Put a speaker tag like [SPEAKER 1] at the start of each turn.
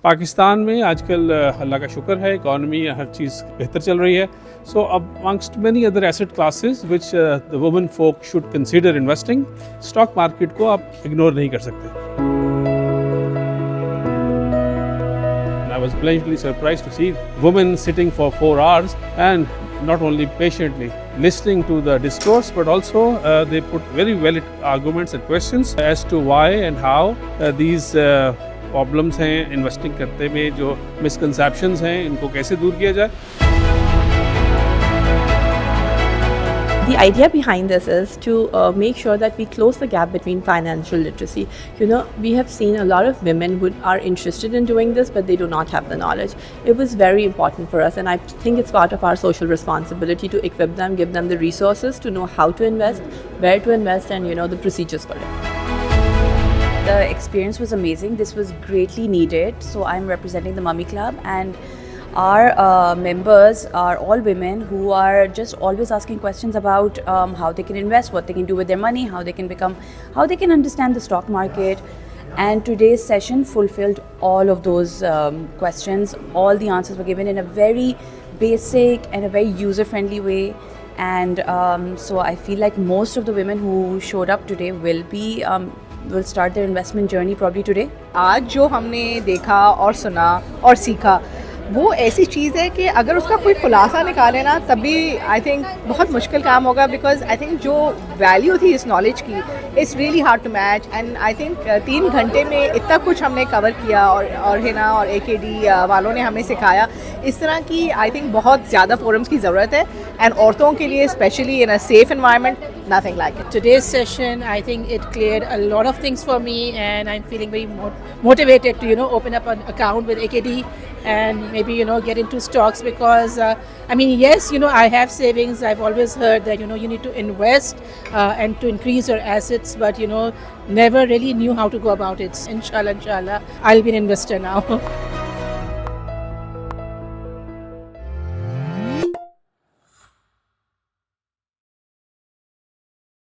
[SPEAKER 1] पाकिस्तान में आजकल अल्लाह का शुक्र है, इकॉनमी हर चीज़ बेहतर चल रही है. So amongst many other asset classes which the women folk should consider investing, stock market को आप ignore नहीं कर सकते. I was pleasantly surprised to see women sitting for 4 hours and not only patiently listening to the discourse, but also they put very valid arguments and questions as to why and how these problems हैं investing करते में, जो misconceptions हैं, इनको कैसे दूर किया जाए.
[SPEAKER 2] The idea behind this is to make sure that we close the gap between financial literacy. You know, we have seen a lot of women who are interested in doing this, but they do not have the knowledge. It was very important for us, and I think it's part of our social responsibility to equip them, give them the resources to know how to invest, where to invest, and you know, the procedures for it.
[SPEAKER 3] The experience was amazing. This was greatly needed. So I'm representing the Mummy Club, and our members are all women who are just always asking questions about how they can invest, what they can do with their money, how they can understand the stock market. And today's session fulfilled all of those questions. All the answers were given in a very basic and a very user-friendly way. And so I feel like most of the women who showed up today will start their investment journey probably today.
[SPEAKER 4] आज जो हमने देखा और सुना और सीखा, वो ऐसी चीज़ है कि अगर उसका कोई खुलासा निकाले ना, तभी आई थिंक बहुत मुश्किल काम होगा. बिकॉज आई थिंक जो वैल्यू थी इस नॉलेज की, it's really hard to match. And I think 3 घंटे में इतना कुछ हमने कवर किया, और हिना और AKD वालों ने हमें सिखाया. इस तरह की आई थिंक बहुत ज़्यादा फोरम्स की ज़रूरत है, एंड औरतों के लिए specially in a safe environment, nothing like it.
[SPEAKER 5] Today's session, I think it cleared a lot of things for me, and I'm feeling very motivated to, open up an account with AKD and maybe, get into stocks, because, yes, I have savings. I've always heard that, you need to invest and to increase your assets, but, never really knew how to go about it. Inshallah, I'll be an investor now.